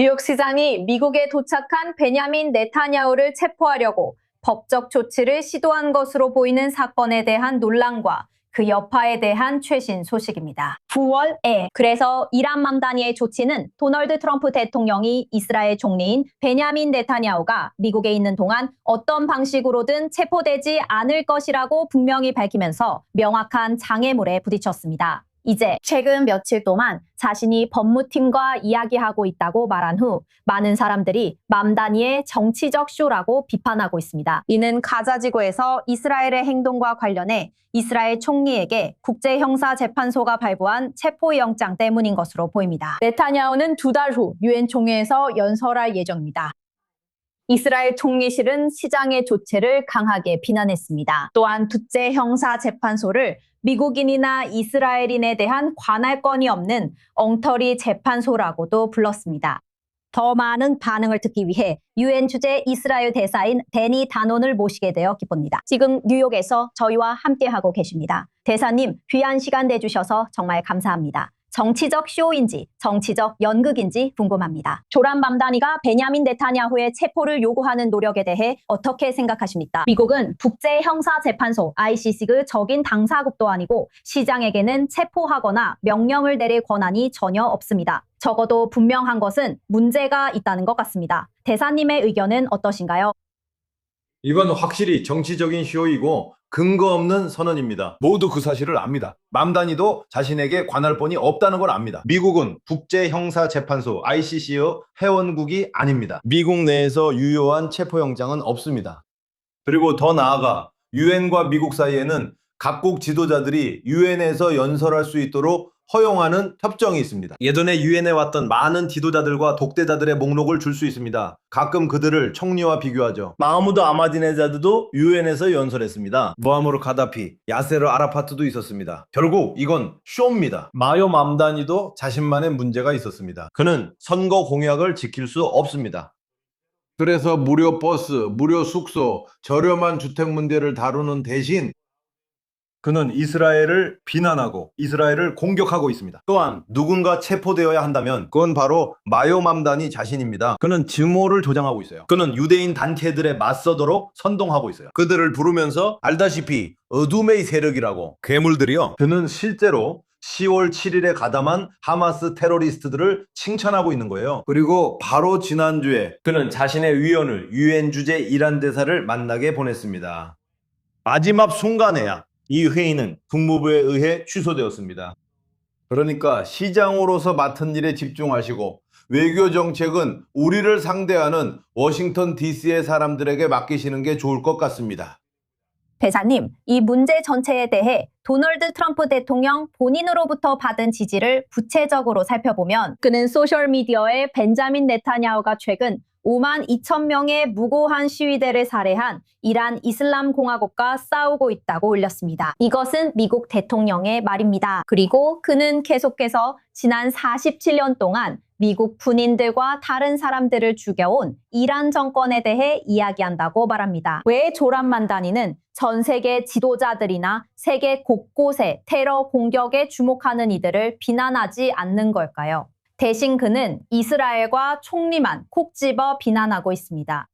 뉴욕시장이 미국에 도착한 베냐민 네타냐후를 체포하려고 법적 조치를 시도한 것으로 보이는 사건에 대한 논란과 그 여파에 대한 최신 소식입니다. 9월에 그래서 이란 맘다니의 조치는 도널드 트럼프 대통령이 이스라엘 총리인 베냐민 네타냐후가 미국에 있는 동안 어떤 방식으로든 체포되지 않을 것이라고 분명히 밝히면서 명확한 장애물에 부딪혔습니다. 이제 최근 며칠 동안 자신이 법무팀과 이야기하고 있다고 말한 후 많은 사람들이 맘다니의 정치적 쇼라고 비판하고 있습니다. 이는 가자지구에서 이스라엘의 행동과 관련해 이스라엘 총리에게 국제형사재판소가 발부한 체포영장 때문인 것으로 보입니다. 네타냐후는 2달 후 유엔 총회에서 연설할 예정입니다. 이스라엘 총리실은 시장의 조치를 강하게 비난했습니다. 또한 국제형사재판소를 미국인이나 이스라엘인에 대한 관할권이 없는 엉터리 재판소라고도 불렀습니다. 더 많은 반응을 듣기 위해 유엔 주재 이스라엘 대사인 데니 다논을 모시게 되어 기쁩니다. 지금 뉴욕에서 저희와 함께하고 계십니다. 대사님, 귀한 시간 내주셔서 정말 감사합니다. 정치적 쇼인지 정치적 연극인지 궁금합니다. 조란 맘다니가 베냐민 네타냐후의 체포를 요구하는 노력에 대해 어떻게 생각하십니까? 미국은 국제형사재판소 ICC의 적인 당사국도 아니고 시장에게는 체포하거나 명령을 내릴 권한이 전혀 없습니다. 적어도 분명한 것은 문제가 있다는 것 같습니다. 대사님의 의견은 어떠신가요? 이건 확실히 정치적인 쇼이고 근거 없는 선언입니다. 모두 그 사실을 압니다. 맘다니도 자신에게 관할권이 없다는 걸 압니다. 미국은 국제형사재판소 ICC의 회원국이 아닙니다. 미국 내에서 유효한 체포영장은 없습니다. 그리고 더 나아가 유엔과 미국 사이에는 각국 지도자들이 유엔에서 연설할 수 있도록 허용하는 협정이 있습니다. 예전에 유엔에 왔던 많은 지도자들과 독재자들의 목록을 줄 수 있습니다. 가끔 그들을 총리와 비교하죠. 마흐무드 아마디네자드도 유엔에서 연설했습니다. 무아무르 가다피, 야세르 아라파트도 있었습니다. 결국 이건 쇼입니다. 마요 맘다니도 자신만의 문제가 있었습니다. 그는 선거 공약을 지킬 수 없습니다. 그래서 무료 버스, 무료 숙소, 저렴한 주택 문제를 다루는 대신 그는 이스라엘을 비난하고 이스라엘을 공격하고 있습니다. 또한 누군가 체포되어야 한다면 그건 바로 마요 맘다니 자신입니다. 그는 증오를 조장하고 있어요. 그는 유대인 단체들에 맞서도록 선동하고 있어요. 그들을 부르면서 알다시피 어둠의 세력이라고 괴물들이요. 그는 실제로 10월 7일에 가담한 하마스 테러리스트들을 칭찬하고 있는 거예요. 그리고 바로 지난주에 그는 자신의 위원을 유엔 주재 이란 대사를 만나게 보냈습니다. 마지막 순간에야 이 회의는 국무부에 의해 취소되었습니다. 그러니까 시장으로서 맡은 일에 집중하시고 외교 정책은 우리를 상대하는 워싱턴 DC의 사람들에게 맡기시는 게 좋을 것 같습니다. 대사님, 이 문제 전체에 대해 도널드 트럼프 대통령 본인으로부터 받은 지지를 구체적으로 살펴보면 그는 소셜미디어에 벤자민 네타냐후가 최근 5만 2천 명의 무고한 시위대를 살해한 이란 이슬람 공화국과 싸우고 있다고 올렸습니다. 이것은 미국 대통령의 말입니다. 그리고 그는 계속해서 지난 47년 동안 미국 군인들과 다른 사람들을 죽여온 이란 정권에 대해 이야기한다고 말합니다. 왜 조란 맘다니는 전 세계 지도자들이나 세계 곳곳에 테러 공격에 주목하는 이들을 비난하지 않는 걸까요? 대신 그는 이스라엘과 총리만 콕 집어 비난하고 있습니다.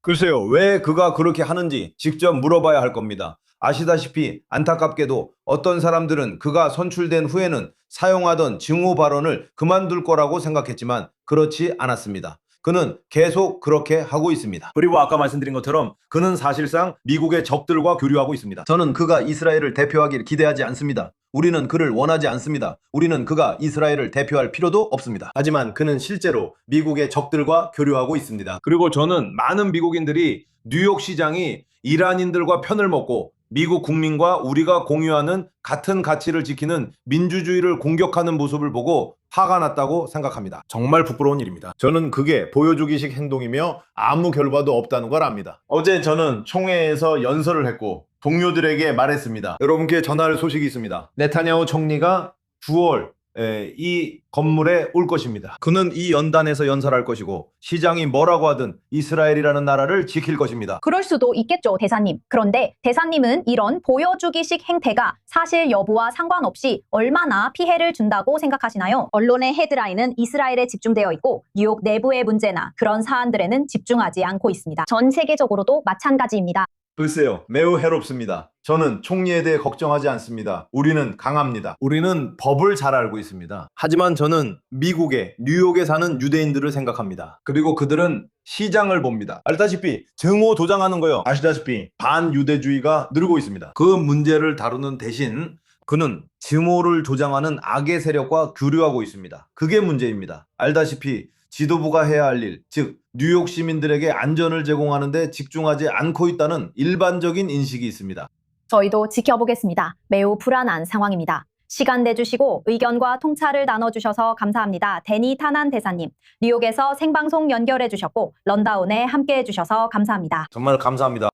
글쎄요, 왜 그가 그렇게 하는지 직접 물어봐야 할 겁니다. 아시다시피 안타깝게도 어떤 사람들은 그가 선출된 후에는 사용하던 증오 발언을 그만둘 거라고 생각했지만 그렇지 않았습니다. 그는 계속 그렇게 하고 있습니다. 그리고 아까 말씀드린 것처럼 그는 사실상 미국의 적들과 교류하고 있습니다. 저는 그가 이스라엘을 대표하길 기대하지 않습니다. 우리는 그를 원하지 않습니다. 우리는 그가 이스라엘을 대표할 필요도 없습니다. 하지만 그는 실제로 미국의 적들과 교류하고 있습니다. 그리고 저는 많은 미국인들이 뉴욕 시장이 이란인들과 편을 먹고 미국 국민과 우리가 공유하는 같은 가치를 지키는 민주주의를 공격하는 모습을 보고 화가 났다고 생각합니다. 정말 부끄러운 일입니다. 저는 그게 보여주기식 행동이며 아무 결과도 없다는 걸 압니다. 어제 저는 총회에서 연설을 했고 동료들에게 말했습니다. 여러분께 전할 소식이 있습니다. 네타냐후 총리가 9월 이 건물에 올 것입니다. 그는 이 연단에서 연설할 것이고 시장이 뭐라고 하든 이스라엘이라는 나라를 지킬 것입니다. 그럴 수도 있겠죠, 대사님. 그런데 대사님은 이런 보여주기식 행태가 사실 여부와 상관없이 얼마나 피해를 준다고 생각하시나요? 언론의 헤드라인은 이스라엘에 집중되어 있고 뉴욕 내부의 문제나 그런 사안들에는 집중하지 않고 있습니다. 전 세계적으로도 마찬가지입니다. 글쎄요, 매우 해롭습니다. 저는 총리에 대해 걱정하지 않습니다. 우리는 강합니다. 우리는 법을 잘 알고 있습니다. 하지만 저는 미국의 뉴욕에 사는 유대인들을 생각합니다. 그리고 그들은 시장을 봅니다. 알다시피 증오 도장하는 거요. 아시다시피 반유대주의가 늘고 있습니다. 그 문제를 다루는 대신 그는 증오를 조장하는 악의 세력과 교류하고 있습니다. 그게 문제입니다. 알다시피 지도부가 해야 할 일, 즉 뉴욕 시민들에게 안전을 제공하는 데 집중하지 않고 있다는 일반적인 인식이 있습니다. 저희도 지켜보겠습니다. 매우 불안한 상황입니다. 시간 내주시고 의견과 통찰을 나눠주셔서 감사합니다. 데니 타난 대사님, 뉴욕에서 생방송 연결해 주셨고 런다운에 함께 해주셔서 감사합니다. 정말 감사합니다.